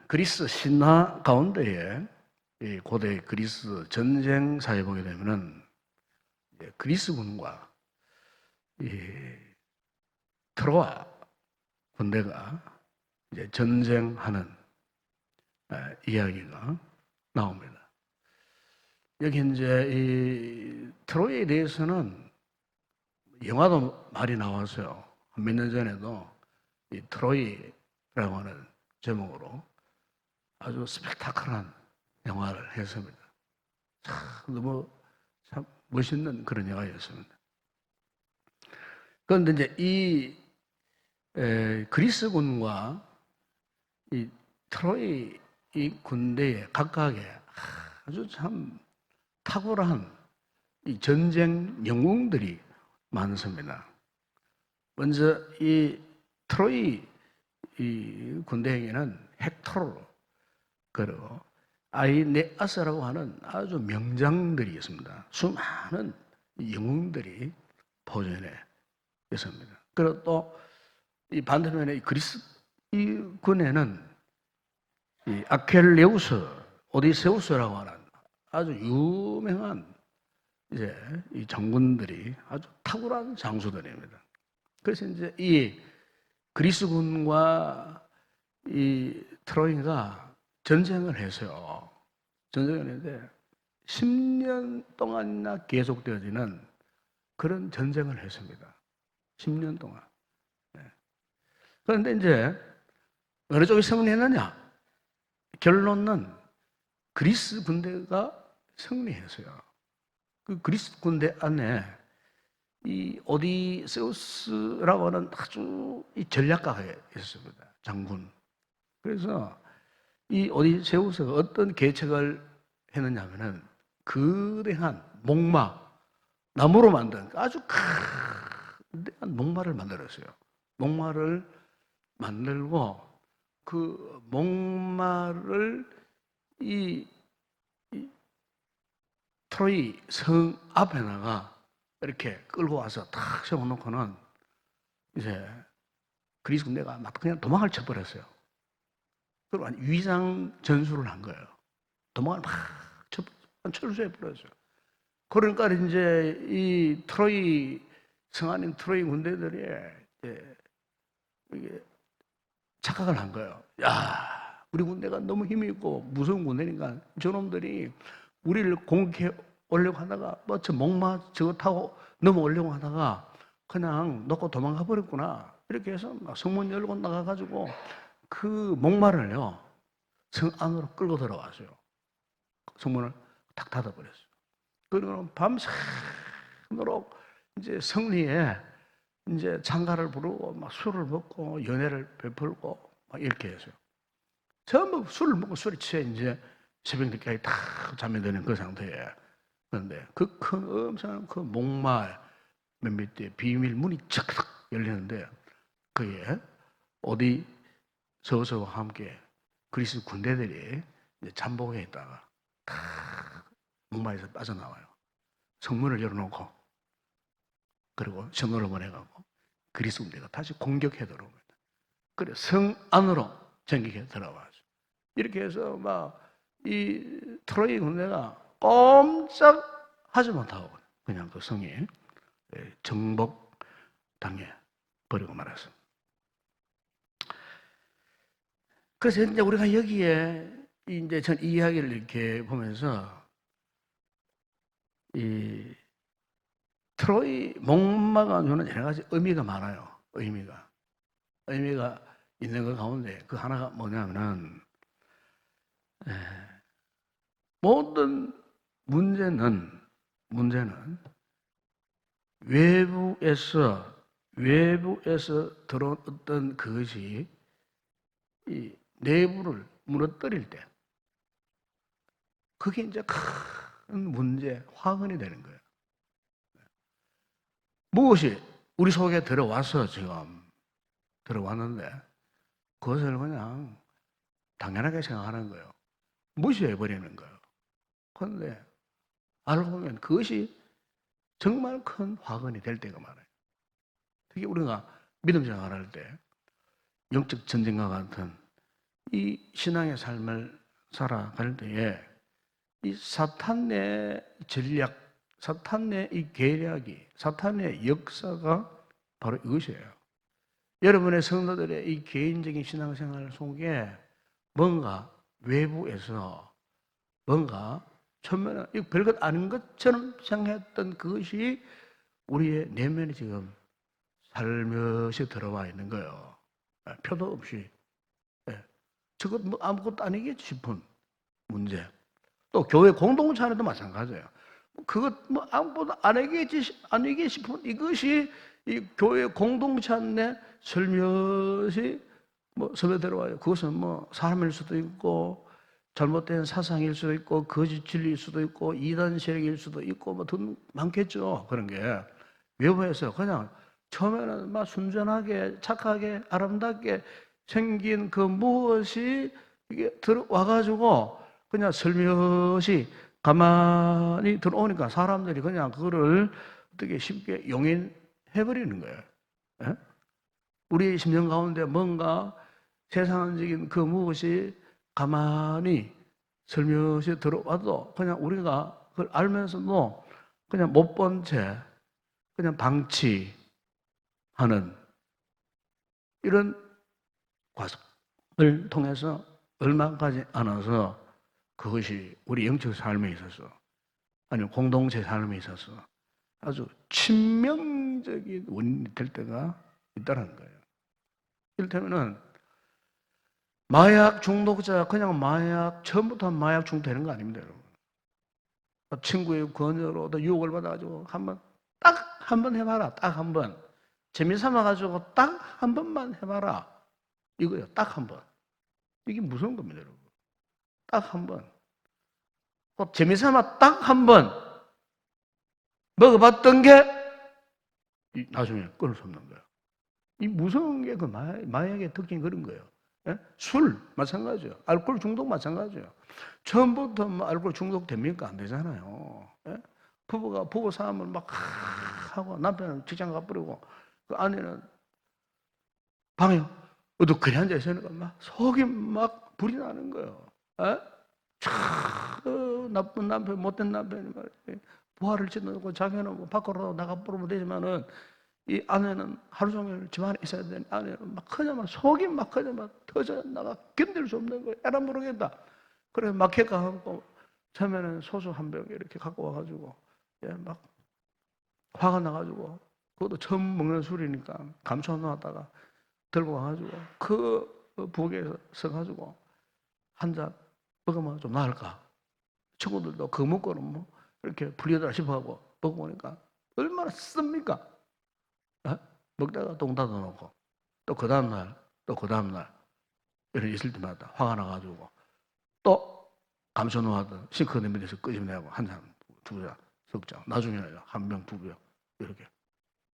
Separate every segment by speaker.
Speaker 1: 그리스 신화 가운데에 이 고대 그리스 전쟁 사에 보게 되면은 그리스군과 이 트로아 군대가 이제 전쟁하는 이야기가 나옵니다. 여기 이제 이 트로이에 대해서는 영화도 많이 나왔어요. 몇 년 전에도 이 트로이라고 하는 제목으로 아주 스펙타클한 영화를 했습니다. 참 너무 참 멋있는 그런 영화였습니다. 그런데 이제 이 그리스군과 이 트로이 이 군대의 각각의 아주 참 탁월한 이 전쟁 영웅들이 많습니다. 먼저 이 트로이 이 군대에게는 헥토르 그리고 아이네아스라고 하는 아주 명장들이 있습니다. 수많은 영웅들이 보존해 있습니다. 그리고 또 이 반대편에 이 그리스 이 군에는 이 아켈레우스, 오디세우스라고 하는 아주 유명한 이제 이 장군들이 아주 탁월한 장수들입니다. 그래서 이제 이 그리스군과 이 트로이가 전쟁을 했어요. 전쟁을 했는데 10년 동안이나 계속되어지는 그런 전쟁을 했습니다. 10년 동안. 그런데 이제 어느 쪽이 승리했느냐? 결론은 그리스 군대가 승리했어요. 그 그리스 군대 안에 이 오디세우스라고 하는 아주 이 전략가가 있었습니다. 장군. 그래서 이 오디세우스가 어떤 계책을 했느냐 하면은 거대한 목마, 나무로 만든 아주 거대한 목마를 만들었어요. 목마를 만들고 그 목마를 이 트로이 성 앞에다가 이렇게 끌고 와서 탁 세워놓고는 이제 그리스 군대가 막 그냥 도망을 쳐버렸어요. 그리고 위장 전술을 한 거예요. 도망을 막 철수해 버렸어요. 그러니까 이제 이 트로이 성 안인 트로이 군대들이 이게 착각을 한 거예요. 야, 우리 군대가 너무 힘이 있고 무서운 군대니까 저놈들이 우리를 공격해 오려고 하다가 뭐 저 목마 저거 타고 넘어오려고 하다가 그냥 놓고 도망가 버렸구나. 이렇게 해서 막 성문 열고 나가가지고 그 목마를요 성 안으로 끌고 들어왔어요. 성문을 탁 닫아버렸어요. 그리고 밤새도록 이제 성리에 이제 창가를 부르고 막 술을 먹고 연애를 베풀고 막 이렇게 했어요. 전부 술을 먹고 술에 취해 이제 새벽 늦게까지 다 잠이 드는 그 상태에. 그런데 그 큰 엄청난 그 목마 맨 밑에 비밀 문이 착착 열리는데 그에 어디 서서와 함께 그리스 군대들이 이제 잠복해 있다가 다 목마에서 빠져나와요. 성문을 열어놓고 그리고 신호를 보내가고 그리스 군대가 다시 공격해 들어옵니다. 그래 성 안으로 전격해 들어와죠. 이렇게 해서 막 이 트로이 군대가 꼼짝하지 못하고 그냥 그 성이 정복당해 버리고 말았습니다. 그래서 이제 우리가 여기에 이제 전 이 이야기를 이렇게 보면서 이 트로이 목마가 주는 여러 가지 의미가 많아요. 의미가 있는 것 가운데 그 하나가 뭐냐면은 모든 문제는 외부에서 들어온 어떤 그것이 이 내부를 무너뜨릴 때 그게 이제 큰 문제, 화근이 되는 거예요. 무엇이 우리 속에 들어와서 지금 들어왔는데 그것을 그냥 당연하게 생각하는 거예요. 무시해버리는 거예요. 그런데 알고 보면 그것이 정말 큰 화근이 될 때가 많아요. 특히 우리가 믿음 생활할 때 영적 전쟁과 같은 이 신앙의 삶을 살아갈 때에 이 사탄의 전략, 사탄의 이 계략이, 사탄의 역사가 바로 이것이에요. 여러분의 성도들의 이 개인적인 신앙생활 속에 뭔가 외부에서 뭔가 처음에는 별것 아닌 것처럼 생각했던 그것이 우리의 내면에 지금 살며시 들어와 있는 거예요. 표도 없이. 저것 뭐 아무것도 아니겠지 싶은 문제. 또 교회 공동체 안에도 마찬가지예요. 그것 뭐 아무것도 아니겠지 싶은 이것이 이 교회 공동체 안에 슬며시 뭐 섭외 들어와요. 그것은 뭐 사람일 수도 있고 잘못된 사상일 수도 있고 거짓 진리일 수도 있고 이단 세력일 수도 있고 뭐 더 많겠죠. 그런 게 외부에서 그냥 처음에는 막 순전하게 착하게 아름답게 생긴 그 무엇이 이게 들어와가지고 그냥 슬며시 가만히 들어오니까 사람들이 그냥 그거를 어떻게 쉽게 용인해버리는 거예요. 예? 우리 심령 가운데 뭔가 세상적인 그 무엇이 가만히 슬며시 들어와도 그냥 우리가 그걸 알면서도 그냥 못 본 채 그냥 방치하는 이런 과정을 통해서 얼마 가지 않아서 그것이 우리 영적 삶에 있어서 아니면 공동체 삶에 있어서 아주 치명적인 원인이 될 때가 있다는 거예요. 이를테면은 마약 중독자 그냥 마약 처음부터 마약 중독되는 거 아닙니다, 여러분. 친구의 권유로 유혹을 받아가지고 한번 딱 한 번 해봐라, 딱 한 번. 재미삼아가지고 딱 한 번만 해봐라. 이거요, 딱 한 번. 이게 무서운 겁니다, 여러분. 딱 한 번. 재미삼아 딱 한 번 먹어봤던 게 나중에 끊을 수 없는 거예요. 이 무서운 게 그 마약의 특징이 그런 거예요. 예? 술 마찬가지예요. 알코올 중독 마찬가지예요. 처음부터 뭐 알코올 중독 됩니까? 안 되잖아요. 예? 부부가 부부 싸움을 막 하고 남편은 직장 가버리고 그 아내는 방에 어두컴이 앉아 있으니까 막 속이 막 불이 나는 거예요. 예? 참 나쁜 남편, 못된 남편이 말이에요. 부활을 짓는 자기는 뭐 밖으로 나가버리면 되지만은 이 아내는 하루 종일 집안에 있어야 되는 아내는 막 그냥 막 속이 막 그냥 막 터져 나가 견딜 수 없는 거예요. 에라 모르겠다. 그래 마켓 가고 처음에는 소주 한 병 이렇게 갖고 와가지고 예, 막 화가 나가지고 그것도 처음 먹는 술이니까 감춰 놓았다가 들고 와가지고 그 부엌에 서가지고 한 잔 먹으면 좀 나을까. 친구들도 그거 먹고는 뭐 이렇게 불리더라 싶어하고 먹어보니까 얼마나 씁니까? 어? 먹다가 똥 닫아놓고 또 그 다음날 또 그 다음날 이런 있을 때마다 화가 나가지고 또 감춰놓았던 싱크 냄비에서 끄집내고 한 잔, 두 잔, 석 잔, 나중에는 한 병, 두 병 이렇게.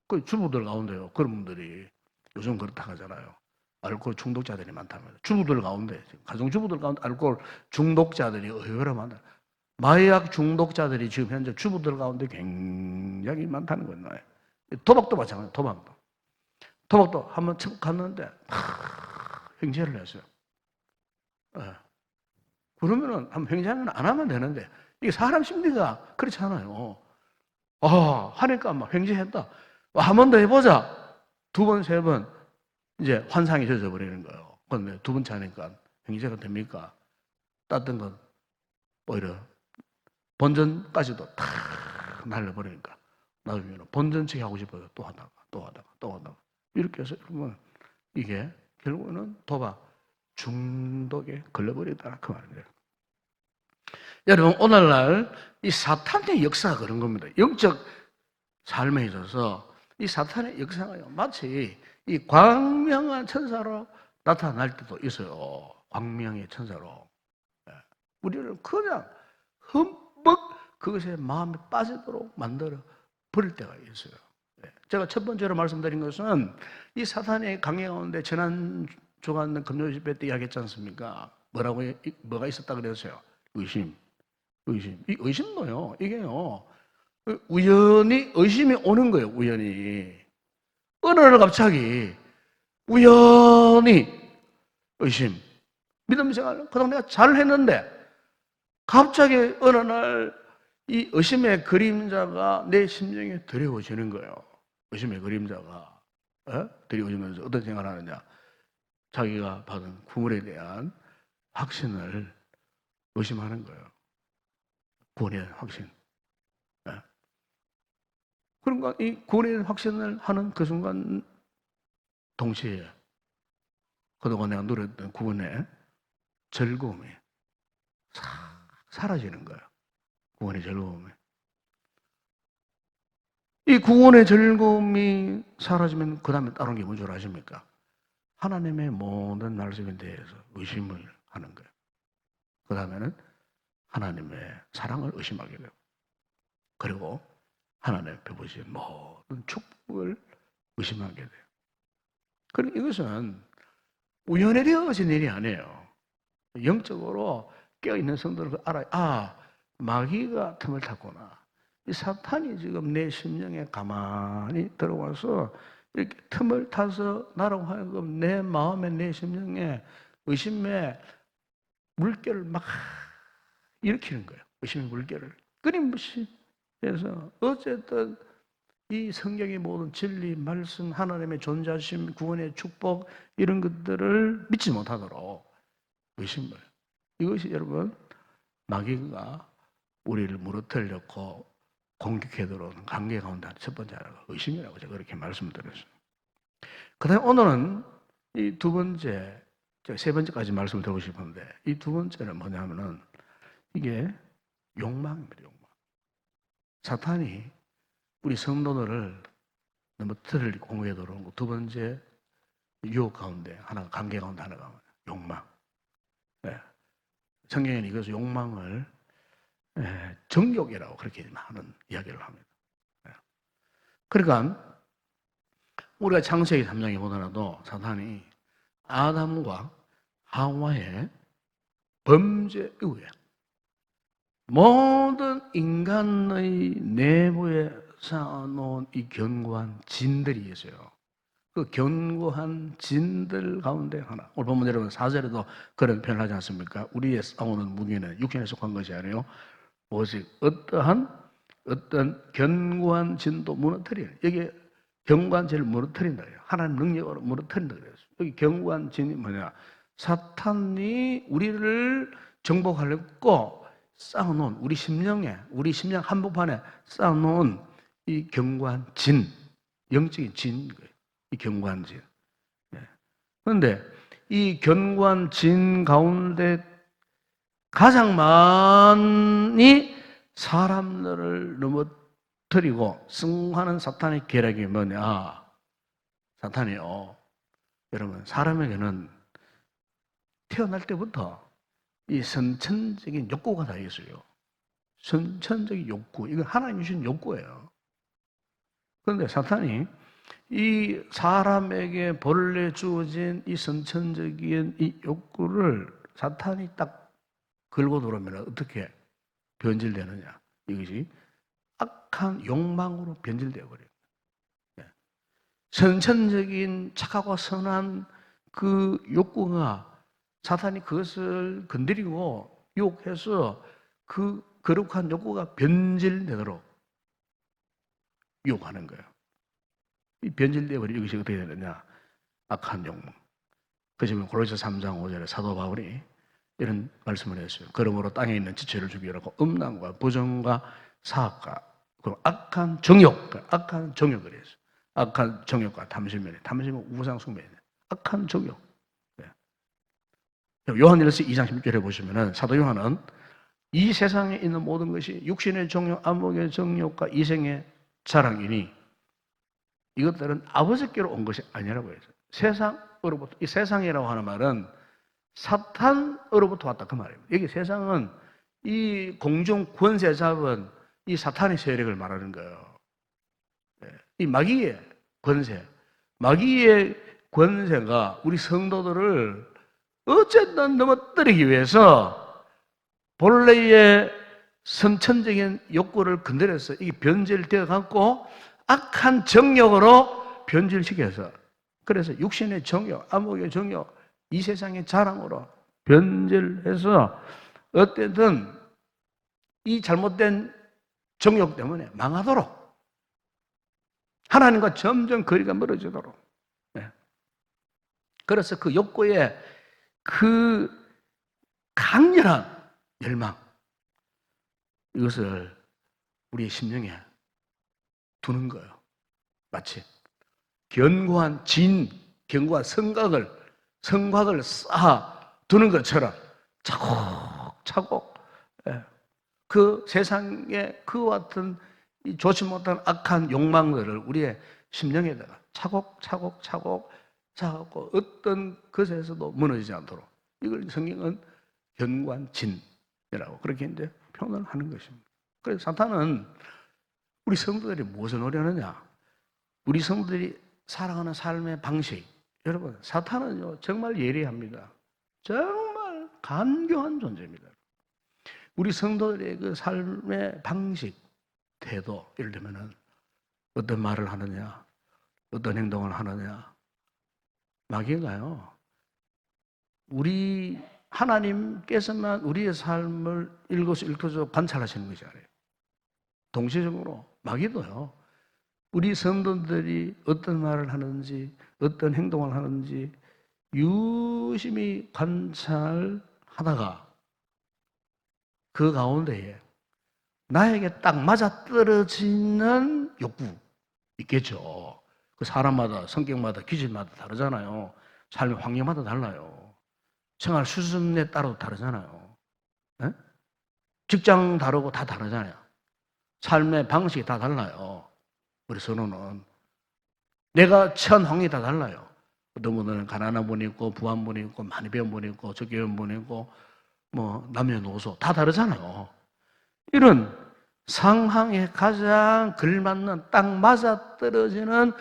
Speaker 1: 그 주부들 가운데요 그런 분들이 요즘 그렇다 하잖아요. 알코올 중독자들이 많다면 주부들 가운데 가정주부들 가운데 알코올 중독자들이 의외로 많다. 마약 중독자들이 지금 현재 주부들 가운데 굉장히 많다는 거예요. 도박도 마찬가지예요. 도박도 한번 갔는데 횡재를 했어요. 네. 그러면은 한번 횡재하면 안 하면 되는데 이게 사람 심리가 그렇지 않아요. 하니까 막 횡재했다. 한 번 더 해보자. 두 번, 세 번 이제 환상이 젖어버리는 거예요. 그런데 두 번째 하니까 횡재가 됩니까? 땄던 건 오히려 본전까지도 탁 날려버리니까 나중에는 본전치기 하고 싶어서 또 하다가 이렇게 해서 그러면 이게 결국에는 도박 중독에 걸려버리다 그 말입니다. 여러분 오늘날 이 사탄의 역사가 그런 겁니다. 영적 삶에 있어서 이 사탄의 역사가요 마치 이 광명한 천사로 나타날 때도 있어요. 광명의 천사로 우리를 그냥 흠뻑 그것에 마음에 빠지도록 만들어 버릴 때가 있어요. 제가 첫 번째로 말씀드린 것은 이 사탄의 강해 가운데 지난 주간 금요 집회 때 이야기했지 않습니까? 뭐가 있었다 그랬어요? 의심. 이 의심도요, 이게요, 우연히 의심이 오는 거예요, 우연히. 어느 날 갑자기 우연히 의심. 믿음 생활 그동안 내가 잘 했는데 갑자기 어느 날 이 의심의 그림자가 내 심령에 드리워지는 거예요. 의심의 그림자가 드리워지면서 어떤 생각을 하느냐, 자기가 받은 구원에 대한 확신을 의심하는 거예요. 구원의 확신. 그러니까 이 구원의 확신을 하는 그 순간 동시에 그동안 내가 누렸던 구원의 즐거움이 사라지는 거예요. 구원의 즐거움이. 이 구원의 즐거움이 사라지면 그 다음에 다른 게 뭔 줄 아십니까? 하나님의 모든 말씀에 대해서 의심을 하는 거예요. 그 다음에는 하나님의 사랑을 의심하게 돼요. 그리고 하나님의 베푸신 모든 축복을 의심하게 돼요. 그럼 이것은 우연에 되어진 일이 아니에요. 영적으로 깨어있는 성도를 알아요. 아, 마귀가 틈을 탔구나. 이 사탄이 지금 내 심령에 가만히 들어와서 이렇게 틈을 타서 나라고 하여금 내 마음에 내 심령에 의심의 물결을 막 일으키는 거예요. 의심의 물결을 끊임없이 해서 어쨌든 이 성경의 모든 진리, 말씀, 하나님의 존재하심, 구원의 축복 이런 것들을 믿지 못하도록 의심을. 이것이 여러분 마귀가 우리를 무너뜨리려고 공격해 들어오는 관계 가운데 첫 번째 하나가 의심이라고 제가 그렇게 말씀드렸어요. 그 다음에 오늘은 이 두 번째, 제가 세 번째까지 말씀을 드리고 싶은데 이 두 번째는 뭐냐면은 이게 욕망입니다. 욕망. 사탄이 우리 성도들을 넘어뜨릴 공격에 들어오는 두 번째 유혹 가운데 하나가, 관계 가운데 하나가 욕망. 네. 성경에는 이것을 욕망을 정욕이라고 그렇게 하는 이야기를 합니다. 그러니까 우리가 창세기 3장에 보더라도 사탄이 아담과 하와의 범죄 이후에 모든 인간의 내부에 쌓아놓은 이 견고한 진들이 있어요. 그 견고한 진들 가운데 하나. 오늘 보면 여러분 4절에도 그런 표현을 하지 않습니까? 우리의 싸우는 무기는 육신에 속한 것이 아니에요. 오직 어떤 견고한 진도 무너뜨리는. 여기 견고한 진을 무너뜨린다. 하나님 능력으로 무너뜨린다. 그래요. 여기 견고한 진이 뭐냐? 사탄이 우리를 정복하려고 쌓아놓은 우리 심령 한복판에 쌓아놓은 이 견고한 진, 영적인 진, 이 견고한 진. 그런데 이 견고한 진 가운데 가장 많이 사람들을 넘어뜨리고 승하는 사탄의 계략이 뭐냐? 사탄이요. 여러분, 사람에게는 태어날 때부터 이 선천적인 욕구가 다 있어요. 선천적인 욕구. 이건 하나님이 주신 욕구예요. 그런데 사탄이 이 사람에게 본래 주어진 이 선천적인 이 욕구를 사탄이 딱 걸고 들어오면 어떻게 변질되느냐. 이것이 악한 욕망으로 변질되어 버려요. 선천적인 착하고 선한 그 욕구가 사탄이 그것을 건드리고 유혹해서 그 거룩한 욕구가 변질되도록 유혹하는 거예요. 이 변질되어 버린 이것이 어떻게 되느냐? 악한 욕망. 그래서 골로새 3장 5절에 사도 바울이 이런 말씀을 했어요. 그러므로 땅에 있는 지체를 죽이라고 음란과 부정과 사악과 그리고 악한 정욕, 악한 정욕을 했어요. 악한 정욕과 탐심이네. 탐심은 우상 숭배네. 악한 정욕. 요한일서 2장 16절에 보시면은 사도 요한은 이 세상에 있는 모든 것이 육신의 정욕, 안목의 정욕과 이생의 자랑이니 이것들은 아버지께로 온 것이 아니라고 해요. 세상으로부터. 이 세상이라고 하는 말은 사탄으로부터 왔다 그 말이에요. 여기 세상은 이 공중 권세 잡은 이 사탄의 세력을 말하는 거예요. 이 마귀의 권세, 마귀의 권세가 우리 성도들을 어쨌든 넘어뜨리기 위해서 본래의 선천적인 욕구를 건드려서 이게 변질되어 갖고 악한 정욕으로 변질시켜서 그래서 육신의 정욕, 안목의 정욕, 이 세상의 자랑으로 변질해서 어쨌든 이 잘못된 정욕 때문에 망하도록, 하나님과 점점 거리가 멀어지도록. 네. 그래서 그 욕구의 그 강렬한 열망, 이것을 우리의 심령에 두는 거예요. 마치 견고한 견고한 성곽을 쌓아 두는 것처럼 차곡차곡, 그 세상에 그와 같은 좋지 못한 악한 욕망들을 우리의 심령에다가 차곡차곡 어떤 것에서도 무너지지 않도록, 이걸 성경은 견고한 진이라고 그렇게 이제 표현을 하는 것입니다. 그래서 사탄은 우리 성도들이 무엇을 노려하느냐? 우리 성도들이 살아가는 삶의 방식. 여러분, 사탄은요, 정말 예리합니다. 정말 간교한 존재입니다. 우리 성도들의 그 삶의 방식, 태도, 예를 들면은 어떤 말을 하느냐, 어떤 행동을 하느냐, 마귀가요, 우리 하나님께서만 우리의 삶을 일거수일투족 관찰하시는 것이 아니에요. 동시적으로 마귀도요, 우리 성도들이 어떤 말을 하는지, 어떤 행동을 하는지 유심히 관찰하다가 그 가운데에 나에게 딱 맞아떨어지는 욕구 있겠죠. 그 사람마다, 성격마다, 기질마다 다르잖아요. 삶의 환경마다 달라요. 생활 수준에 따라도 다르잖아요. 네? 직장 다르고 다 다르잖아요. 삶의 방식이 다 달라요. 우리 선호는 내가 처한 환경이 다 달라요. 어떤 분들은 가난한 분이 있고 부한 분이 있고 많이 배운 분이 있고 적게 배운 분이 있고 뭐 남녀노소 다 다르잖아요. 이런 상황에 가장 걸맞는 딱 맞아떨어지는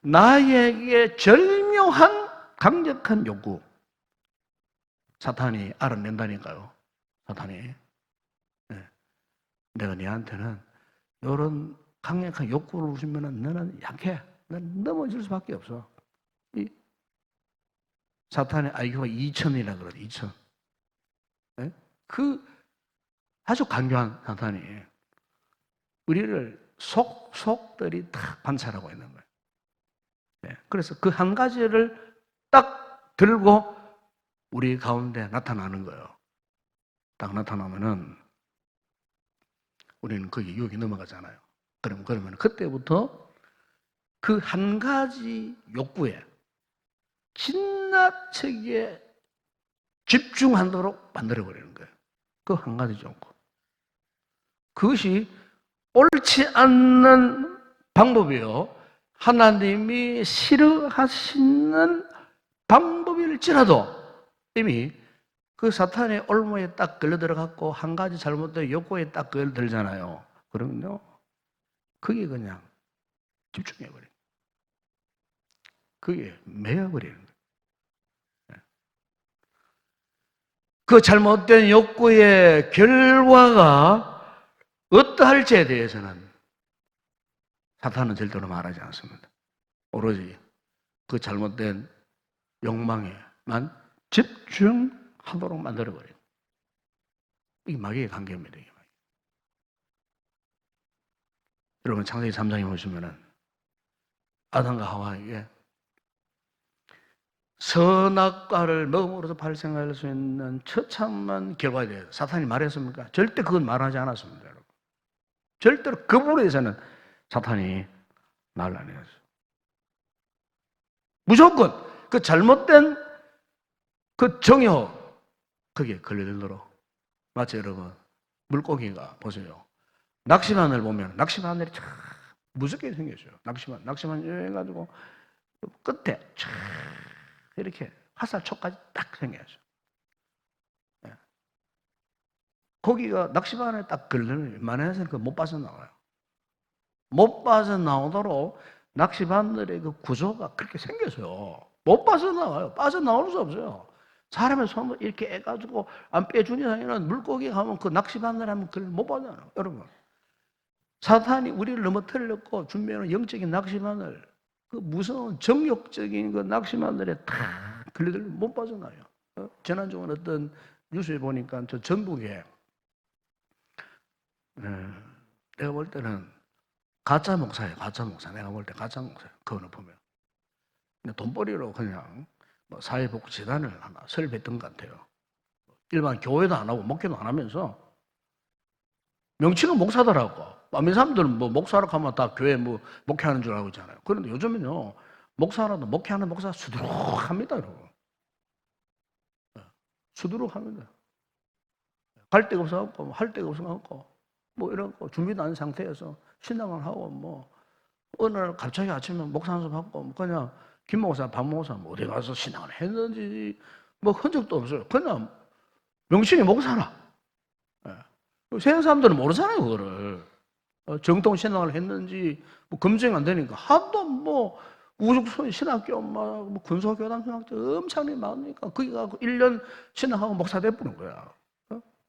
Speaker 1: 나에게 절묘한 강력한 욕구, 사탄이 알아낸다니까요. 사탄이. 네. 내가 너한테는 이런 강력한 욕구를 주면 너는 약해. 넌 넘어질 수밖에 없어. 이 사탄의 IQ가 2000이라 그러죠. 2000. 네? 그 아주 강교한 사탄이 우리를 속들이 다 관찰하고 있는 거예요. 네. 그래서 그 한 가지를 딱 들고 우리 가운데 나타나는 거예요. 딱 나타나면은 우리는 거기 유혹이 넘어가잖아요. 그러면 그때부터 그 한 가지 욕구에 지나치게 집중하도록 만들어버리는 거예요. 그 한 가지 욕구. 그것이 옳지 않는 방법이요, 하나님이 싫어하시는 방법일지라도 이미 그 사탄의 올무에 딱 걸려들어갖고 한 가지 잘못된 욕구에 딱 걸려들잖아요. 그러면요, 그게 그냥 집중해버려요. 그게 매여버리는 거예요. 그 잘못된 욕구의 결과가 어떠할지에 대해서는 사탄은 절대로 말하지 않습니다. 오로지 그 잘못된 욕망에만 집중하도록 만들어버려요. 이게 마귀의 관계입니다. 이게. 여러분, 창세기 3장에 보시면은 아담과 하와에게 선악과를 먹음으로써 발생할 수 있는 처참한 결과에 대해서 사탄이 말했습니까? 절대 그건 말하지 않았습니다, 여러분. 절대로 그 부분에 대해서는 사탄이 말을 안 해요. 무조건 그 잘못된 그 정욕, 거기에 걸려들도록. 마치 여러분, 물고기가 보세요. 낚시바늘 보면 낚시바늘이 참 무섭게 생겼어요. 낚시바늘 해가지고 끝에 참 이렇게 화살촉까지 딱 생겨야죠. 네. 거기가 낚시바늘에 딱 걸리면 웬만해서는 못 빠져나와요. 못 빠져나오도록 낚시바늘의 그 구조가 그렇게 생겨서요. 못 빠져나와요. 빠져나올 수 없어요. 사람의 손을 이렇게 해가지고 안 빼주니 이상에는 물고기 가면 그 낚시바늘 하면 그걸 못 빠져나와요. 여러분, 사탄이 우리를 넘어뜨리려고 준비하는 영적인 낚시바늘, 그 무서운 정욕적인 그 낚시바늘에 다 걸려들면 못 빠져나와요. 지난주에 어떤 뉴스에 보니까 저 전북에 내가 볼 때는 가짜 목사예요. 가짜 목사. 내가 볼 때 가짜 목사예요. 그거는 보면 돈벌이로 그냥 뭐 사회복지단을 하나 설립했던 것 같아요. 일반 교회도 안 하고 목회도 안 하면서 명칭은 목사더라고. 아민 사람들은 뭐 목사로 가면 다 교회 뭐 목회하는 줄 알고 있잖아요. 그런데 요즘은요 목사라도 목회하는 목사 수두룩합니다, 여러분. 수두룩합니다. 갈 데가 없어갖고 할 데가 없어갖고 뭐 이런 거 준비도 안 한 상태에서 신앙을 하고 뭐 어느 날 갑자기 아침에 목사 한 수업 하고 뭐 그냥 김 목사, 박 목사 뭐 어디 가서 신앙을 했는지 뭐 흔적도 없어요. 그냥 명칭이 목사라. 세상 사람들은 모르잖아요, 그거를. 정통 신앙을 했는지 뭐 검증 안 되니까 하도 뭐 우죽순 신학교 뭐 군소교단 신학교 엄청나게 많으니까 거기 가고 1년 신앙하고 목사 돼버린 거야.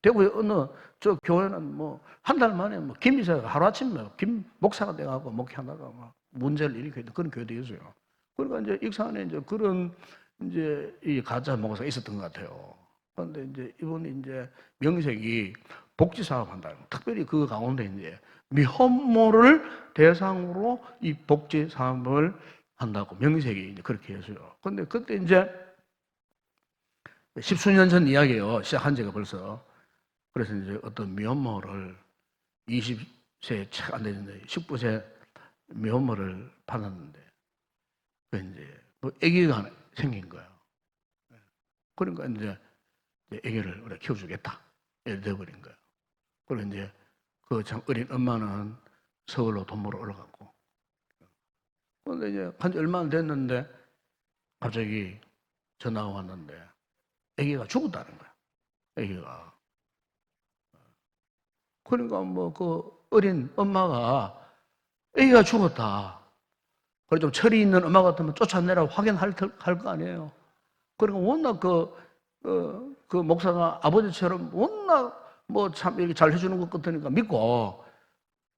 Speaker 1: 대구에 어느 저 교회는 뭐 한 달 만에 뭐 김이사가 하루아침에 김 목사가 돼가고 목회하다가 막 문제를 일으키는 그런 교회도 있어요. 그러니까 이제 익산에 이제 그런 이제 이 가짜 목사가 있었던 것 같아요. 그런데 이제 이분이 이제 명색이 복지 사업 한다. 특별히 그 가운데 이제 미혼모를 대상으로 이 복지 사업을 한다고 명색이 이제 그렇게 해서요. 근데 그때 이제 십수년 전 이야기예요. 시작한 지가 벌써. 그래서 이제 어떤 미혼모를 20세 채 안 되는데 19세 미혼모를 받았는데 그 이제 뭐 아기가 생긴 거예요. 그러니까 이제 아기를 우리가 키워주겠다. 이래 돼버린 거예요. 그리고 이제 그 참 어린 엄마는 서울로 돈 벌어 올라갔고. 그런데 이제 한지 얼마 안 됐는데 갑자기 전화가 왔는데 아기가 죽었다는 거야. 아기가. 그러니까 뭐 그 어린 엄마가 아기가 죽었다. 그래 좀 철이 있는 엄마 같으면 쫓아내라고 확인할 거 아니에요. 그러니까 워낙 그 목사가 아버지처럼 워낙 뭐 참 이렇게 잘 해주는 것 같으니까 믿고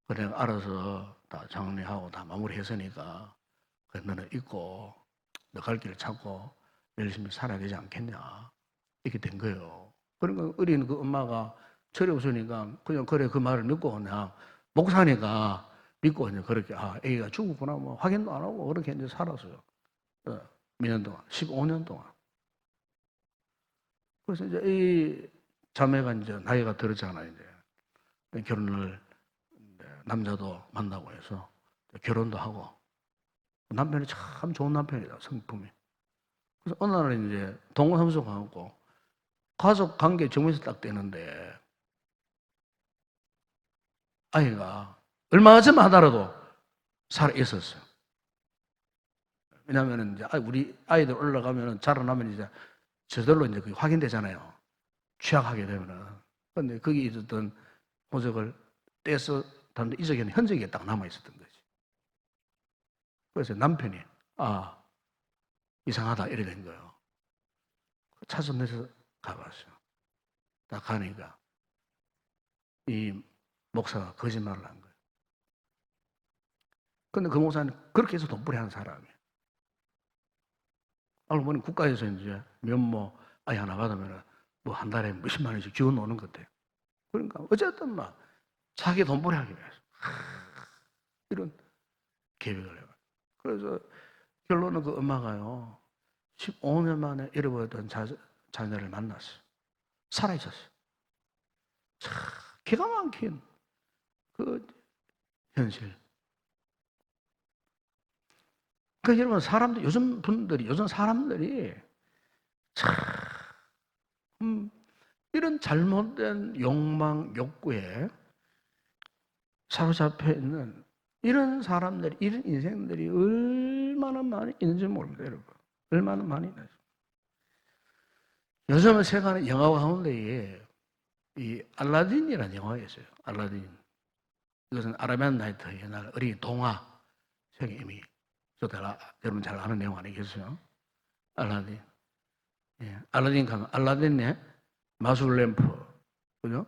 Speaker 1: 그래 알아서 다 정리하고 다 마무리했으니까 그래 너는 있고 너 갈 길을 찾고 열심히 살아야 되지 않겠냐 이렇게 된 거예요. 그러니까 어린 그 엄마가 철이 없으니까 그냥 그래 그 말을 믿고 그냥 목사니까 믿고 그냥 그렇게 애기가 죽었구나 뭐 확인도 안 하고 그렇게 이제 살았어요. 몇 년 동안 15년 동안. 그래서 이제 이 자매가 이제 나이가 들었잖아요. 이제 결혼을 남자도 만나고 해서 결혼도 하고 남편이 참 좋은 남편이다 성품이. 그래서 어느 날은 이제 동호회사무소 가고 가족 관계 정면에서 딱 되는데 아이가 얼마 전만 하더라도 살아 있었어요. 왜냐하면 이제 우리 아이들 올라가면 자라나면 이제 저절로 이제 그게 확인되잖아요. 취약하게 되면은. 근데 거기 있었던 호적을 떼서 다른데 이적에는 현적이 딱 남아 있었던 거지. 그래서 남편이 이상하다 이래 된 거예요. 찾아내서 가봤어요. 딱 가니까 이 목사가 거짓말을 한 거예요. 근데 그 목사는 그렇게 해서 돈벌이 하는 사람이에요. 알고 보니 국가에서 이제 면모 아이 하나 받으면 뭐 한 달에 몇십만 원씩 지원 오는 것 같아요. 그러니까 어쨌든 막 자기 돈벌이 하기 위해서 이런 계획을 해요. 그래서 결론은 그 엄마가요 15년 만에 잃어버렸던 자녀를 만났어요. 살아있었어요. 참 기가 막힌 그 현실. 그러니까 여러분 요즘 사람들이 참 이런 잘못된 욕망, 욕구에 사로잡혀 있는 이런 사람들이, 이런 인생들이 얼마나 많이 있는지 모릅니다, 여러분. 얼마나 많이 있는지. 요즘에 세간의 영화 가운데에 이 알라딘이라는 영화가 있어요. 알라딘. 이것은 아라비안 나이트 옛날 어린이 동화 책에 이미 여러분 잘 아는 내용 아니겠어요? 알라딘. 예, 알라딘 가면 알라딘의 마술 램프, 그죠?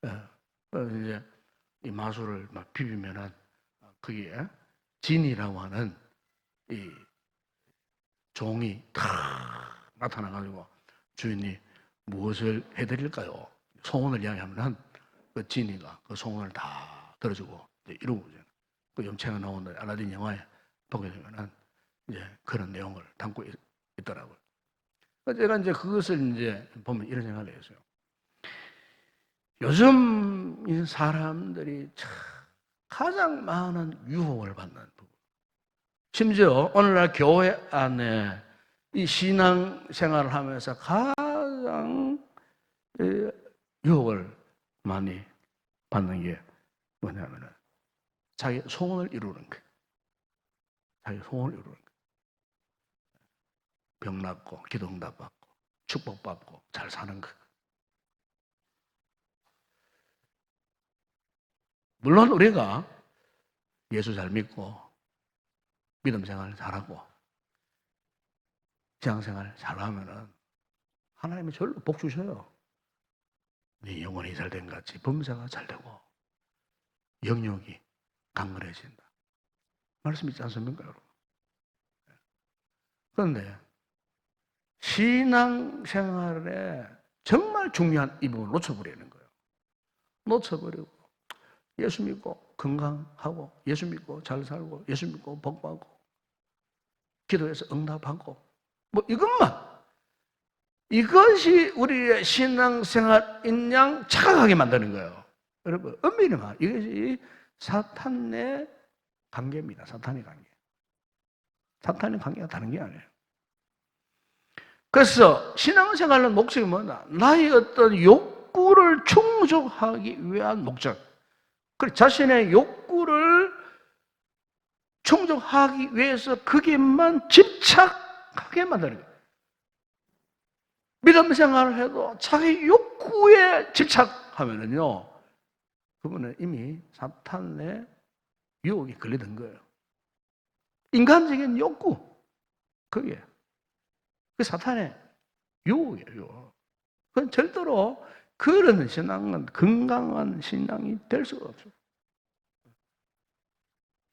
Speaker 1: 예, 그래서 이제 이 마술을 막 비비면은 거기에 진이라고 하는 이 종이 탁 나타나가지고 주인이 무엇을 해드릴까요? 소원을 이야기하면 그 지니가 그 소원을 다 들어주고 이러고 그 영창에 나오는 알라딘 영화에 보게 되면은 이제 그런 내용을 담고 있더라고요. 제가 이제 그것을 이제 보면 이런 생각을 했어요. 요즘 이 사람들이 가장 많은 유혹을 받는 부분. 심지어 오늘날 교회 안에 이 신앙 생활을 하면서 가장 유혹을 많이 받는 게 뭐냐면은 자기 소원을 이루는 거예요. 자기 소원을 이루는 거예요. 병 낫고 기도 응답 받고 축복받고 잘 사는 거. 물론 우리가 예수 잘 믿고 믿음 생활 잘하고 신앙생활 잘하면은 하나님이 절로 복 주셔요. 네 영혼이 잘 된 같이 범사가 잘 되고 영역이 강건해진다. 말씀 있지 않습니까, 여러분? 그런데 신앙생활에 정말 중요한 이 부분을 놓쳐버리는 거예요. 놓쳐버리고 예수 믿고 건강하고 예수 믿고 잘 살고 예수 믿고 복받고 기도해서 응답하고 뭐 이것이 우리의 신앙생활인 양 착각하게 만드는 거예요. 여러분 엄밀히 말 이것이 사탄의 관계입니다. 사탄의 관계. 사탄의 관계가 다른 게 아니에요. 그래서 신앙생활의 목적이 뭐냐? 나의 어떤 욕구를 충족하기 위한 목적. 그리고 자신의 욕구를 충족하기 위해서 거기에만 집착하게 만드는 거예요. 믿음 생활을 해도 자기 욕구에 집착하면은요, 그분은 이미 사탄의 유혹에 걸리는 거예요. 인간적인 욕구, 그게 그 사탄의 유혹이에요. 그건 절대로 그런 신앙은 건강한 신앙이 될 수가 없어요.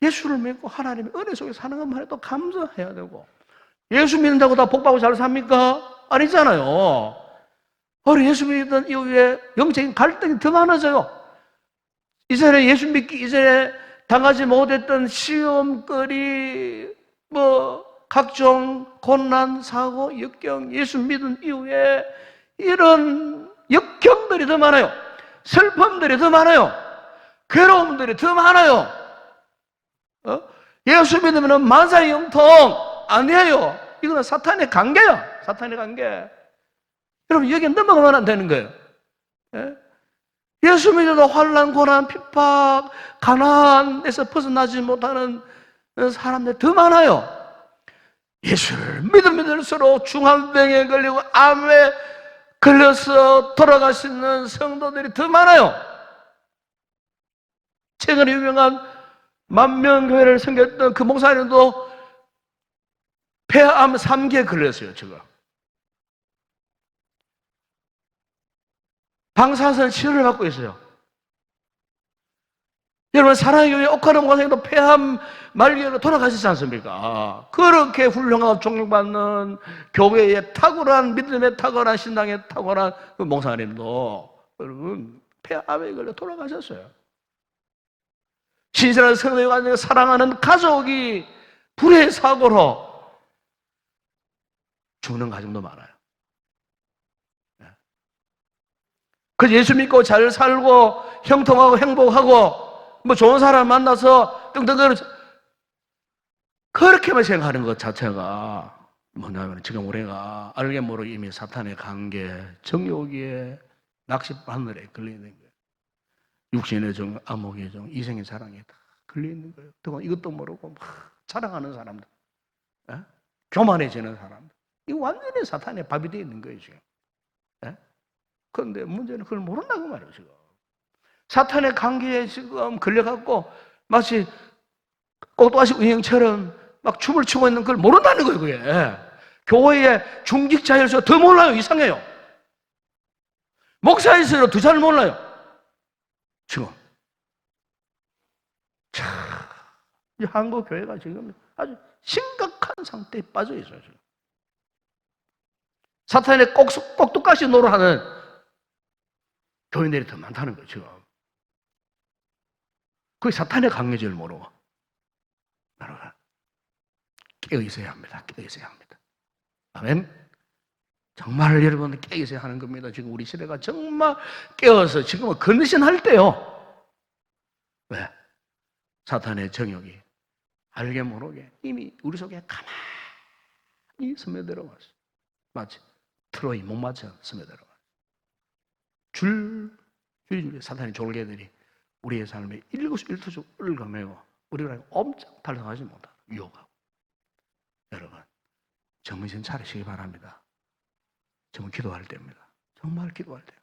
Speaker 1: 예수를 믿고 하나님의 은혜 속에 사는 것만 해도 감사해야 되고, 예수 믿는다고 다 복받고 잘 삽니까? 아니잖아요. 우리 예수 믿던 이후에 영적인 갈등이 더 많아져요. 이전에 예수 믿기 이전에 당하지 못했던 시험거리, 각종 고난, 사고, 역경, 예수 믿은 이후에 이런 역경들이 더 많아요. 슬픔들이 더 많아요. 괴로움들이 더 많아요. 예수 믿으면 만사형통 아니에요. 이거는 사탄의 관계야. 사탄의 관계. 여러분 여기에 넘어가면 안 되는 거예요. 예수 믿어도 환난, 고난, 핍박, 가난에서 벗어나지 못하는 사람들이 더 많아요. 예수를 믿을수록 중환병에 걸리고 암에 걸려서 돌아가시는 성도들이 더 많아요. 최근에 유명한 만명교회를 섬겼던 그 목사님도 폐암 3기에 걸렸어요, 지금. 방사선 치료를 받고 있어요. 여러분, 사랑의 교회 옥하는 목사님도 폐암 말기로 돌아가시지 않습니까? 그렇게 훌륭하고 존경받는 교회의 탁월한 믿음에 탁월한 신앙에 탁월한 그 목사님도 여러분 폐암에 걸려 돌아가셨어요. 신실한 성도가 사랑하는 가족이 불의 사고로 죽는 가정도 많아요. 그 예수 믿고 잘 살고 형통하고 행복하고 좋은 사람 만나서 뚱뚱거려 그렇게만 생각하는 것 자체가 뭐냐면 지금 우리가 알게 모르게 이미 사탄의 관계, 정욕에 낚싯바늘에 걸려있는 거예요. 육신의 정, 암흑의 정, 이생의 자랑에 다 걸려있는 거예요. 또 이것도 모르고 막 자랑하는 사람들, 교만해지는 사람들, 이거 완전히 사탄의 밥이 되어 있는 거예요 지금. 그런데 문제는 그걸 모른다고 말이에요 지금. 사탄의 관계에 지금 걸려갖고 마치 꼬또아시 운영처럼 막 춤을 추고 있는 걸 모른다는 거예요, 그게. 교회의 중직자여서 더 몰라요, 이상해요. 목사에서도 더 잘 몰라요, 지금. 참, 이 한국 교회가 지금 아주 심각한 상태에 빠져 있어요, 지금. 사탄의 꼭두까시 노릇하는 교인들이 더 많다는 거죠, 지금. 그게 사탄의 강요죄를 모르고. 여러분, 깨어 있어야 합니다. 깨어 있어야 합니다. 아멘. 정말 여러분 깨어 있어야 하는 겁니다. 지금 우리 시대가 정말 깨어서 지금은 근신할 때요. 왜? 사탄의 정욕이 알게 모르게 이미 우리 속에 가만히 스며들어왔어. 마치 트로이 못 맞춰 스며들어왔어. 줄줄이 사탄의 졸개들이 우리의 삶에 일거수일투족 얽어매고 우리가 엄청 달성하지 못하고 유혹하고. 여러분, 정신 차리시기 바랍니다. 정말 기도할 때입니다. 정말 기도할 때.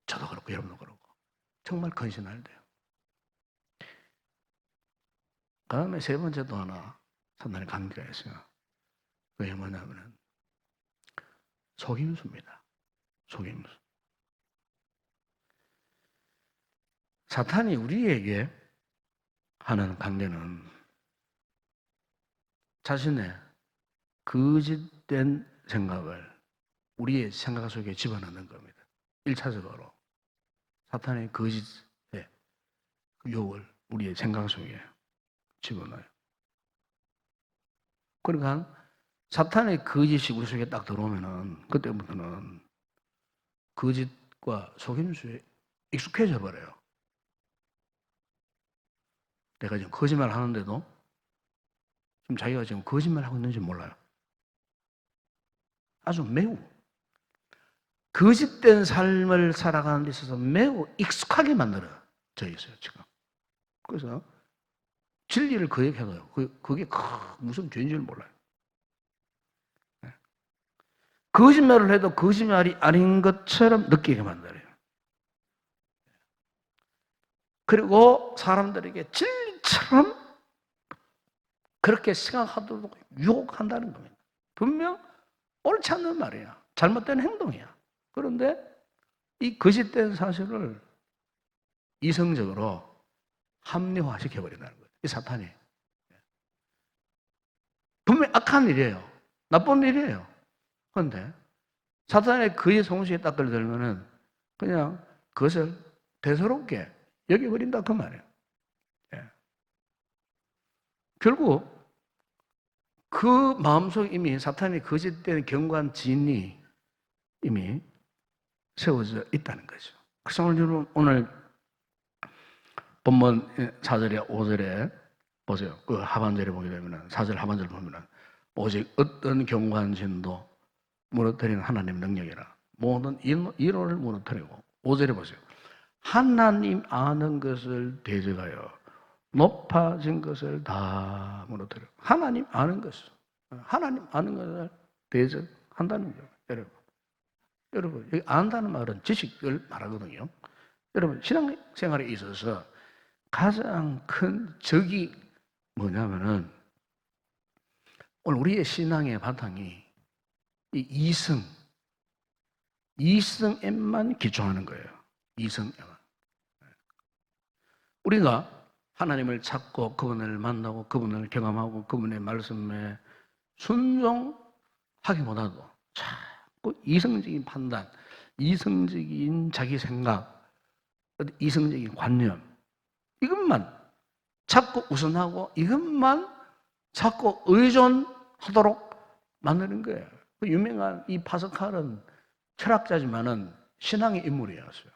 Speaker 1: 저도 그렇고 여러분도 그렇고 정말 근신할 때요. 그 다음에 세 번째 또 하나 사탄의 관계가 있어요. 그게 뭐냐면은 속임수입니다. 속임수. 사탄이 우리에게 하는 관계는 자신의 거짓된 생각을 우리의 생각 속에 집어넣는 겁니다. 1차적으로 사탄의 거짓의 유혹을 우리의 생각 속에 집어넣어요. 그러니까 사탄의 거짓이 우리 속에 딱 들어오면은 그때부터는 거짓과 속임수에 익숙해져 버려요. 내가 지금 거짓말 하는데도 지금 자기가 지금 거짓말 하고 있는지 몰라요. 아주 매우 거짓된 삶을 살아가는 데 있어서 매우 익숙하게 만들어져 있어요, 지금. 그래서 진리를 거역해도요, 그게 무슨 죄인 줄 몰라요. 거짓말을 해도 거짓말이 아닌 것처럼 느끼게 만들어요. 그리고 사람들에게 진리처럼 그렇게 생각하도록 유혹한다는 겁니다. 분명 옳지 않는 말이야. 잘못된 행동이야. 그런데 이 거짓된 사실을 이성적으로 합리화시켜버린다는 거예요. 이 사탄이. 분명히 악한 일이에요. 나쁜 일이에요. 그런데 사탄의 그의 송수에 딱 걸려들면은 그냥 그것을 대수롭게 여겨버린다 그 말이에요. 예. 결국 그 마음속에 이미 사탄의 거짓된 경관 진이 이미 세워져 있다는 거죠. 그래서 오늘 본문 4절에 5절에 보세요. 그 하반절에 보게 되면 4절 하반절 보면 오직 어떤 경관진도 무너뜨리는 하나님의 능력이라 모든 이론을 무너뜨리고 5절에 보세요. 하나님 아는 것을 대적하여 높아진 것을 다 무너뜨려. 하나님 아는 것을 대적한다는 거예요. 여러분 여기 안다는 말은 지식을 말하거든요. 여러분 신앙생활에 있어서 가장 큰 적이 뭐냐면은 오늘 우리의 신앙의 바탕이 이 이성에만 기초하는 거예요. 이성에만. 우리가 하나님을 찾고 그분을 만나고 그분을 경험하고 그분의 말씀에 순종하기보다도 자꾸 이성적인 판단, 이성적인 자기 생각, 이성적인 관념 이것만 자꾸 우선하고 이것만 자꾸 의존하도록 만드는 거예요. 그 유명한 이 파스칼은 철학자지만은 신앙의 인물이었어요.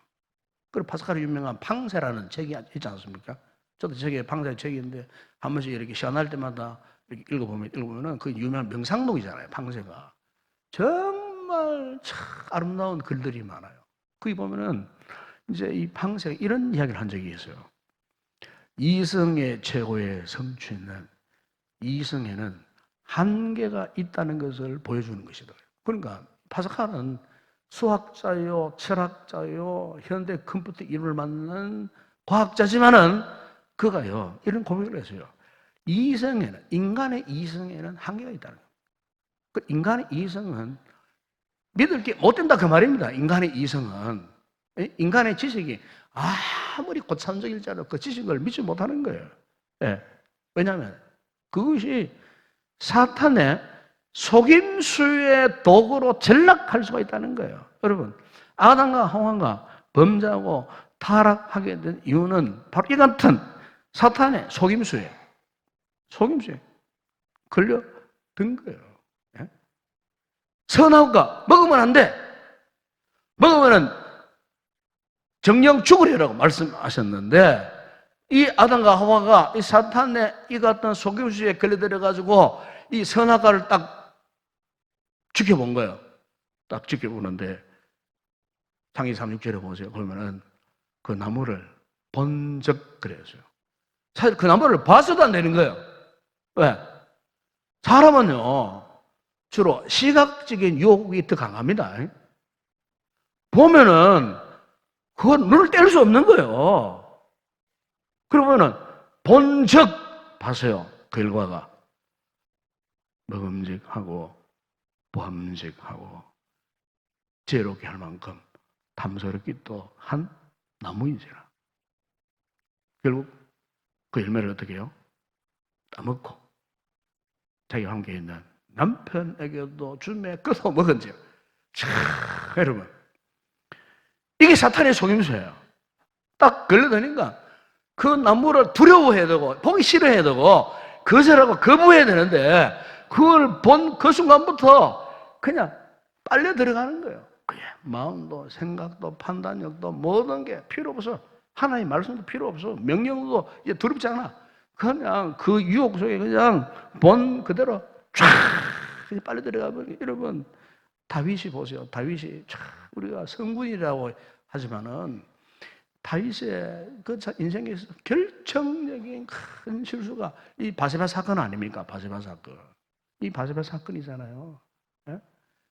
Speaker 1: 그리고 파스칼의 유명한 방세라는 책이 있지 않습니까? 저도 저게 방세의 책인데 한 번씩 이렇게 시간날 때마다 이렇게 읽어보면은 그 유명한 명상록이잖아요. 방세가 정말 참 아름다운 글들이 많아요. 거기 보면은 이제 이 방세가 이런 이야기를 한 적이 있어요. 이성의 최고의 성취는 이성에는 한계가 있다는 것을 보여주는 것이다. 그러니까 파스칼은 수학자요, 철학자요, 현대 컴퓨터 이론을 만드는 과학자지만은 그가요 이런 고백을 했어요. 인간의 이성에는 한계가 있다는 거예요. 그 인간의 이성은 믿을 게 못 된다 그 말입니다. 인간의 이성은 인간의 지식이 아무리 고참적일지라도 그 지식을 믿지 못하는 거예요. 예. 왜냐하면 그것이 사탄의 속임수의 도구로 전락할 수가 있다는 거예요. 여러분, 아담과 하와가 범죄하고 타락하게 된 이유는 바로 이 같은 사탄의 속임수에 걸려든 거예요. 예? 선악과 먹으면 안 돼. 먹으면은 정령 죽으리라고 말씀하셨는데, 이 아담과 하와가 이 사탄의 이 같은 속임수에 걸려들어가지고 이 선악과를 딱 지켜본 거예요. 딱 지켜보는데, 창세기 36절에 보세요. 그러면은 그 나무를 번적 그랬어요. 사실 그 나무를 봐서도 안 되는 거예요. 왜? 사람은요, 주로 시각적인 유혹이 더 강합니다. 보면은 그건 눈을 뗄 수 없는 거예요. 그러면은 본적 봐서요. 그 결과가 먹음직하고 보암직하고 죄롭게 할 만큼 탐스럽기도 한 나무인지라. 결국 그 열매를 어떻게 해요? 따먹고 자기와 함께 있는 남편에게도 주매 끄서 먹은지요. 자, 여러분, 이게 사탄의 속임수예요. 딱 걸려드니까 그 나무를 두려워해야 되고 보기 싫어해야 되고 거절하고 거부해야 되는데, 그걸 본 그 순간부터 그냥 빨려 들어가는 거예요. 그게 마음도 생각도 판단력도 모든 게 필요 없어. 하나님 말씀도 필요 없어. 명령도 이제 두렵지 않아. 그냥 그 유혹 속에 그냥 본 그대로 쫙 빨려 들어가면, 여러분, 다윗이 보세요. 다윗이 우리가 성군이라고 하지만은 다윗의 그 인생에서 결정적인 큰 실수가 이 바세바 사건 아닙니까? 바세바 사건. 이 바세바 사건이잖아요. 예?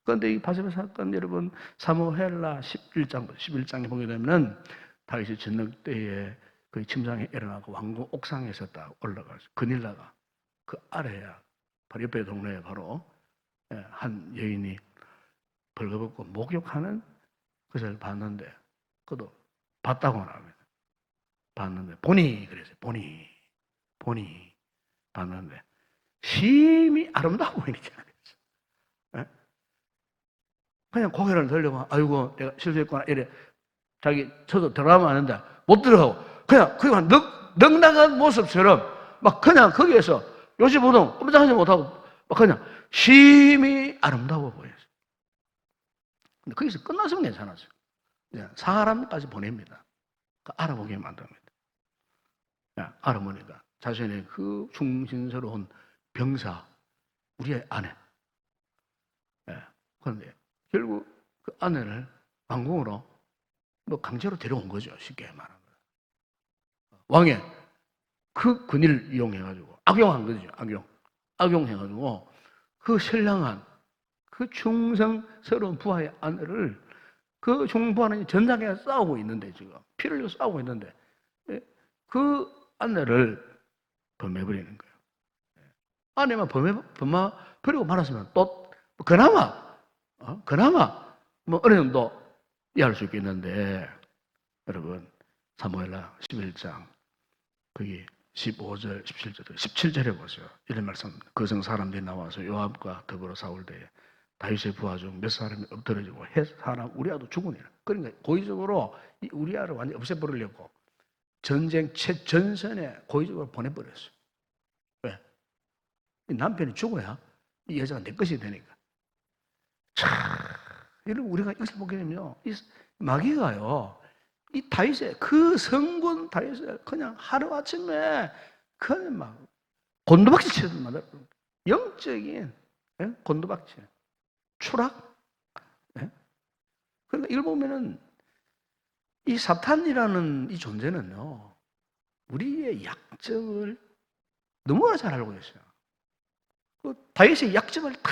Speaker 1: 그런데 이 바세바 사건, 여러분, 사무엘하 11장에 보게 되면 다윗이 저녁 때에 그 침상에 일어나고 왕궁 옥상에서 딱 올라가서 그닐라가 그 아래야, 바로 옆에 동네에 바로 한 여인이 벌거벗고 목욕하는 것을 봤는데, 그도 봤다고 합니다. 봤는데 보니 그랬어요. 보니 봤는데 심히 아름다워 보이니까 그냥 고개를 들려고, 아이고 내가 실수했구나 이래 자기 저도 들어가면 아는데 못 들어가고 그냥 넉넉한 모습처럼 막 그냥 거기에서 요시부동 꼼짝하지 못하고 막 그냥 심히 아름다워 보였어요. 근데 거기서 끝났으면 괜찮았어요. 사람까지 보냅니다. 알아보게 만듭니다. 알아보니까 자신의 그 충신스러운 병사, 우리의 아내. 그런데 결국 그 아내를 왕궁으로 뭐 강제로 데려온 거죠. 쉽게 말하면. 왕의 그 근위를 이용해가지고 악용한 거죠. 악용해가지고 그 신랑한 그 충성스러운 부하의 아내를, 그 중부하는 전장에 싸우고 있는데, 지금 피를 흘리고 싸우고 있는데 그 아내를 범해버리는 거예요. 아내만 범해버리고 말았으면 또 그나마 뭐 어느 정도 이해할 수 있겠는데, 여러분, 사무엘하 11장 거기 15절, 17절, 17절에 보세요. 이런 말씀, 거성 사람들이 나와서 요압과 더불어 싸울 때에 다윗의 부하 중 몇 사람이 엎드러지고 사람 우리아도 죽으니라. 그러니까 고의적으로 이 우리아를 완전히 없애버리려고 전쟁 최전선에 고의적으로 보내버렸어요. 왜? 남편이 죽어야 이 여자가 내 것이 되니까. 이런 우리가 이것을 보게 되면요, 이 마귀가요, 이 다윗의 그 성군 다윗을 그냥 하루아침에 그냥 막 곤두박질 치듯 만들어. 영적인 곤두박질, 추락. 그러니까 이걸 보면은 이 사탄이라는 이 존재는요, 우리의 약점을 너무나 잘 알고 있어요. 그 다윗의 약점을 탁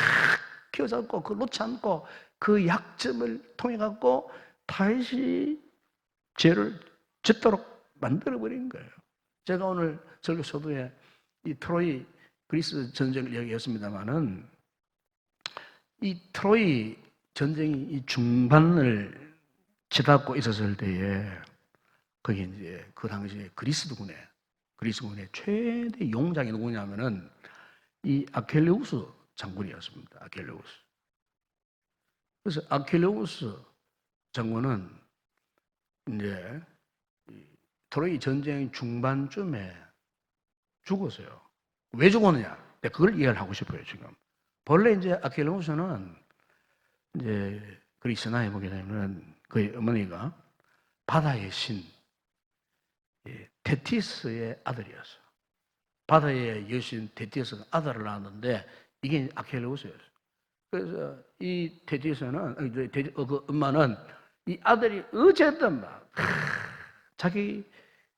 Speaker 1: 키워잡고 그 놓지 않고 그 약점을 통해 갖고 다윗이 죄를 짓도록 만들어버린 거예요. 제가 오늘 설교 서두에 이 트로이 그리스 전쟁을 이야기했습니다만은, 이 트로이 전쟁이 이 중반을 치닫고 있었을 때에 거기 이제 그 당시에 그리스군의 최대 용장이 누구냐면은 이 아켈레우스 장군이었습니다. 아킬레우스. 그래서 아킬레우스 장군은 이제 트로이 전쟁 중반쯤에 죽었어요. 왜 죽었느냐? 그걸 이해를 하고 싶어요, 지금. 본래 이제 아킬레우스는 이제 그리스나에 보게 되면 그의 어머니가 바다의 신 테티스의 아들이었어요. 바다의 여신 테티스가 아들을 낳았는데 이게 아킬레우스였어요. 그래서 이 테티스는 그 엄마는 이 아들이 어쨌든 막 자기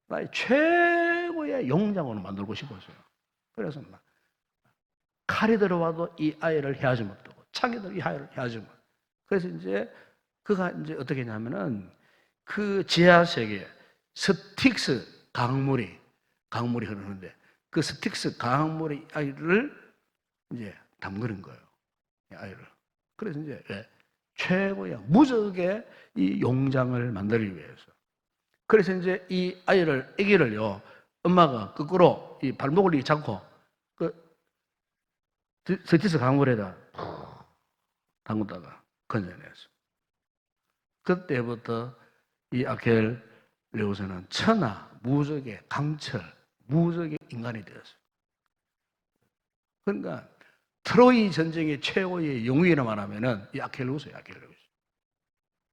Speaker 1: 나의 최고의 용장으로 만들고 싶었어요. 그래서 막 칼이 들어와도 이 아이를 해하지 못하고 창이 들어 이 아이를 해하지 못하고 그래서 이제 그가 이제 어떻게 했냐면은 그 지하 세계 스틱스 강물이 흐르는데 그 스틱스 강물의 아이를 이제 담그는 거예요. 이 아이를. 그래서 이제 최고의 무적의 이 용장을 만들기 위해서. 그래서 이제 이 아기를요, 엄마가 거꾸로 이 발목을 이렇게 잡고 그 스틱스 강물에다 담그다가 건져냈어. 그때부터 이 아켈레우스는 천하 무적의 강철, 무적의 인간이 되었어요. 그러니까 트로이 전쟁의 최고의 영웅이라 말하면은 이 아켈레우스예요, 아켈레우스.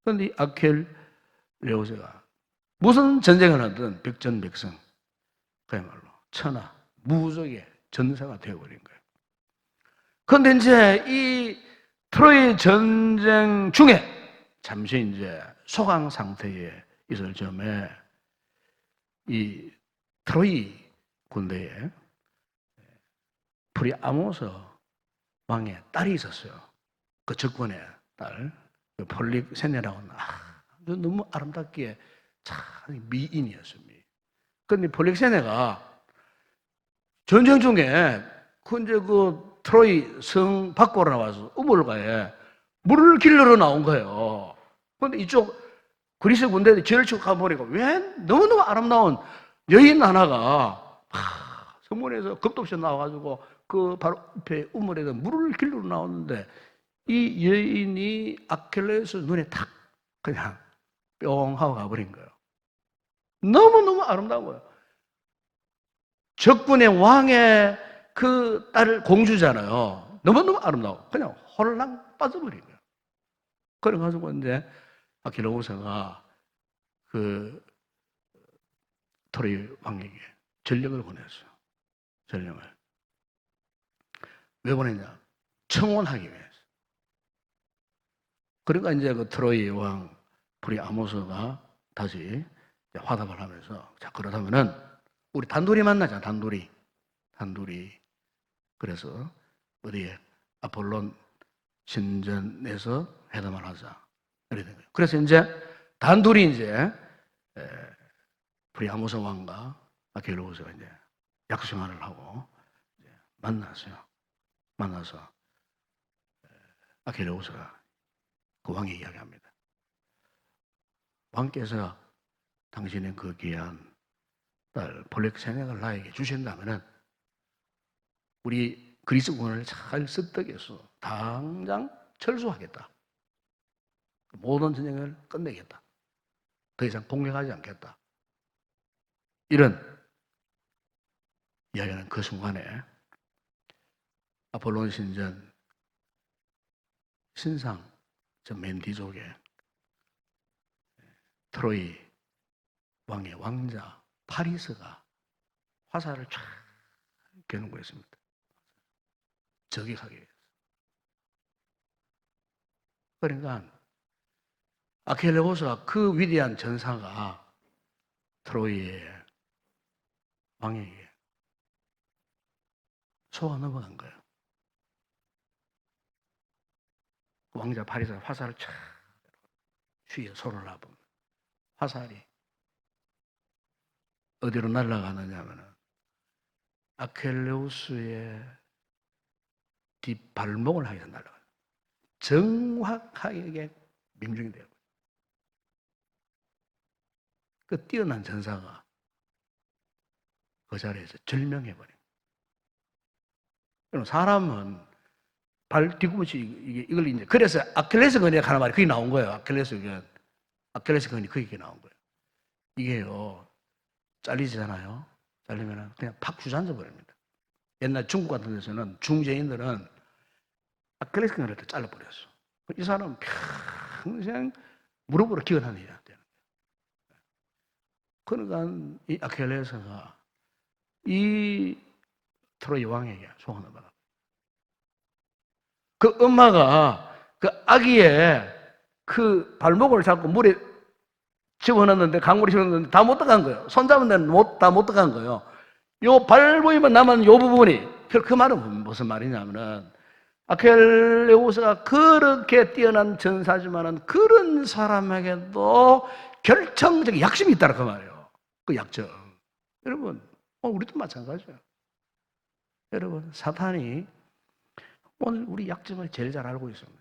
Speaker 1: 그런데 이 아켈레우스가 무슨 전쟁을 하든 백전백승, 그야말로 천하 무적의 전사가 되어버린 거예요. 그런데 이제 이 트로이 전쟁 중에 잠시 이제 소강 상태에 있을 점에 이 트로이 군대에 프리아모스 왕의 딸이 있었어요. 그 적군의 딸, 그 폴릭세네라고 아주 너무 아름답기에 참 미인이었어요. 그런데 폴릭세네가 전쟁 중에 그 트로이 성 밖으로 나와서 우물가에 물을 길러러 나온 거예요. 그런데 이쪽 그리스 군대들이 저를 쭉 가보니까 왜 너무너무 아름다운 여인 하나가 성문에서 겁도 없이 나와가지고 그 바로 옆에 우물에서 물을 길러러 나오는데 이 여인이 아킬레우스 눈에 탁 그냥 뿅 하고 가버린 거예요. 너무너무 아름다운 거예요. 적군의 왕의 그 딸 공주잖아요. 너무너무 아름다워. 그냥 홀랑 빠져버린 거예요. 그래가지고 이제 아킬레우스가 그 트로이 왕에게 전령을 보냈어요. 전령을. 왜 보냈냐? 청혼하기 위해서. 그러니까 이제 그 트로이 왕 프리아모스가 다시 화답을 하면서 자, 그렇다면은 우리 단둘이 만나자, 단둘이. 그래서 어디에 아폴론 신전에서 회담을 하자. 이렇게 된 거예요. 그래서 이제 단둘이 이제 프리아모스 왕과 아킬레우스가 이제 약속생활을 하고 이제 만났어요. 만나서 아킬레우스가 그 왕에게 이야기합니다. 왕께서 당신의 그 귀한 딸 폴릭세네를 나에게 주신다면은 우리 그리스군을 잘 습득해서 당장 철수하겠다. 모든 전쟁을 끝내겠다. 더 이상 공격하지 않겠다. 이런 이야기는 그 순간에 아폴론 신전 신상 저 맨 뒤쪽에 트로이 왕의 왕자 파리스가 화살을 쫙 겨누고 있습니다. 저격하기 위해서. 그러니까 아킬레우스가 그 위대한 전사가 트로이의 왕에게 속아 넘어간 거예요. 왕자 파리스가 화살을 쫙 휘에 손을 놔봅니다. 화살이 어디로 날아가느냐 하면은 아킬레우스의 뒷발목을 향해서 날아가요. 정확하게 명중이 돼요. 그 뛰어난 전사가 그 자리에서 절명해버려요. 사람은 발 뒤꿈치 이걸 이제 그래서 아킬레스건이 하나 말이 그게 나온 거예요. 아킬레스건이 그게 나온 거예요. 이게요 잘리잖아요. 잘리면은 그냥 팍 주저앉아 버립니다. 옛날 중국 같은 데서는 중재인들은 아킬레스건을 잘라버렸어. 이 사람은 평생 무릎으로 기어다녀야 되는 거예요. 그러니까 이 아킬레스가 이 트로이 왕에게 소원을 받아. 그 엄마가 그 아기의 그 발목을 잡고 물에 집어넣었는데, 강물에 집어넣었는데 다 못 들어간 거예요. 손잡은 데는 다 못 들어간 거예요. 요 발보이면 남은 요 부분이, 그 말은 무슨 말이냐면은, 아켈레우스가 그렇게 뛰어난 전사지만은 그런 사람에게도 결정적인 약점이 있다는 그 말이에요. 그 약점. 여러분, 우리도 마찬가지예요. 여러분, 사탄이 오늘 우리 약점을 제일 잘 알고 있습니다.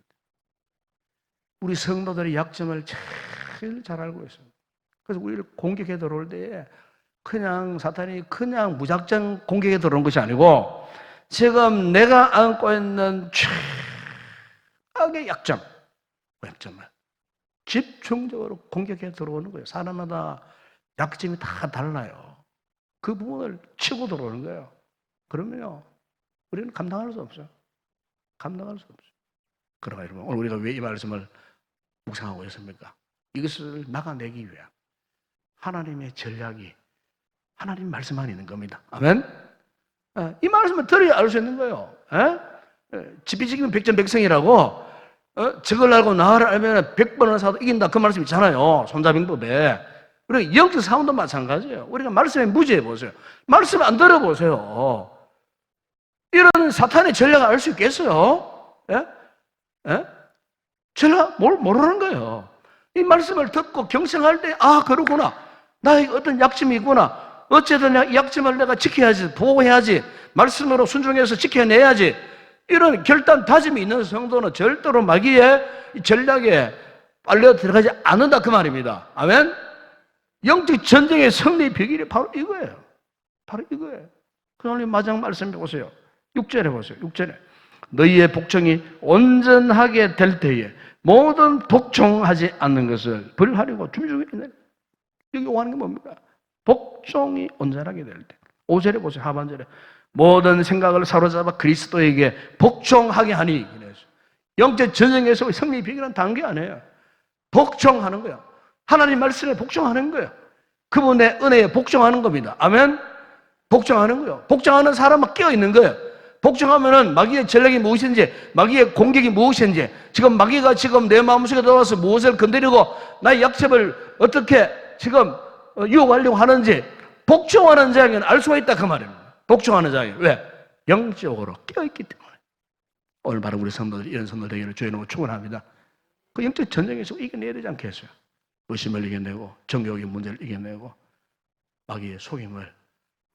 Speaker 1: 우리 성도들의 약점을 제일 잘 알고 있습니다. 그래서 우리를 공격해 들어올 때에 그냥 사탄이 그냥 무작정 공격해 들어오는 것이 아니고 지금 내가 안고 있는 최악의 약점을 집중적으로 공격해 들어오는 거예요. 사람마다 약점이 다 달라요. 그 부분을 치고 들어오는 거예요. 그러면요, 우리는 감당할 수 없어요. 감당할 수 없어요. 그러나 여러분, 오늘 우리가 왜 이 말씀을 묵상하고 있습니까? 이것을 막아내기 위한 하나님의 전략이 하나님 말씀만 있는 겁니다. 아멘? 이 말씀을 들어야 알 수 있는 거예요. 지피지기면 백전백승이라고, 저걸 알고 나를 알면 100번을 사도 이긴다, 그 말씀 있잖아요. 손자병법에. 그리고 영적 사원도 마찬가지예요. 우리가 말씀에 무지해 보세요. 말씀 안 들어보세요. 이런 사탄의 전략을 알 수 있겠어요? 전략 모르는 거예요. 이 말씀을 듣고 경청할 때, 그렇구나. 나에게 어떤 약점이 있구나. 어쨌든 이 약점을 내가 지켜야지, 보호해야지, 말씀으로 순종해서 지켜내야지. 이런 결단, 다짐이 있는 성도는 절대로 마귀의 전략에 빨려 들어가지 않는다, 그 말입니다. 아멘? 영적 전쟁의 승리 비결이 바로 이거예요. 바로 이거예요. 그러니 마지막 말씀 보세요. 6절에 보세요. 6절에. 너희의 복종이 온전하게 될 때에 모든 복종하지 않는 것을 벌하려고 준비중에 있는, 여기 오하는 게 뭡니까? 복종이 온전하게 될 때. 5절에 보세요. 하반절에. 모든 생각을 사로잡아 그리스도에게 복종하게 하니. 영적 전쟁에서 승리 비결은 단계 아니에요. 복종하는 거예요. 하나님 말씀에 복종하는 거예요. 그분의 은혜에 복종하는 겁니다. 아멘? 복종하는 거예요. 복종하는 사람은 끼어있는 거예요. 복종하면은 마귀의 전략이 무엇인지, 마귀의 공격이 무엇인지, 지금 마귀가 지금 내 마음속에 들어와서 무엇을 건드리고 나의 약점을 어떻게 지금 유혹하려고 하는지 복종하는 자에게는 알 수가 있다, 그 말입니다. 복종하는 자에게. 왜? 영적으로 끼어있기 때문에. 오늘 바로 우리 성도들, 이런 성도들 되기를 주의 이름으로 축원합니다. 그 영적 전쟁에서 이겨내야 되지 않겠어요? 의심을 이겨내고 정욕의 문제를 이겨내고 마귀의 속임을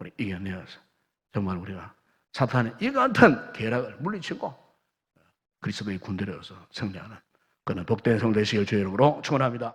Speaker 1: 우리 이겨내어서 정말 우리가 사탄의 이 같은 계략을 물리치고 그리스도의 군대로서 승리하는 그는 복된 성도 되시길 주의 이름으로 축원합니다.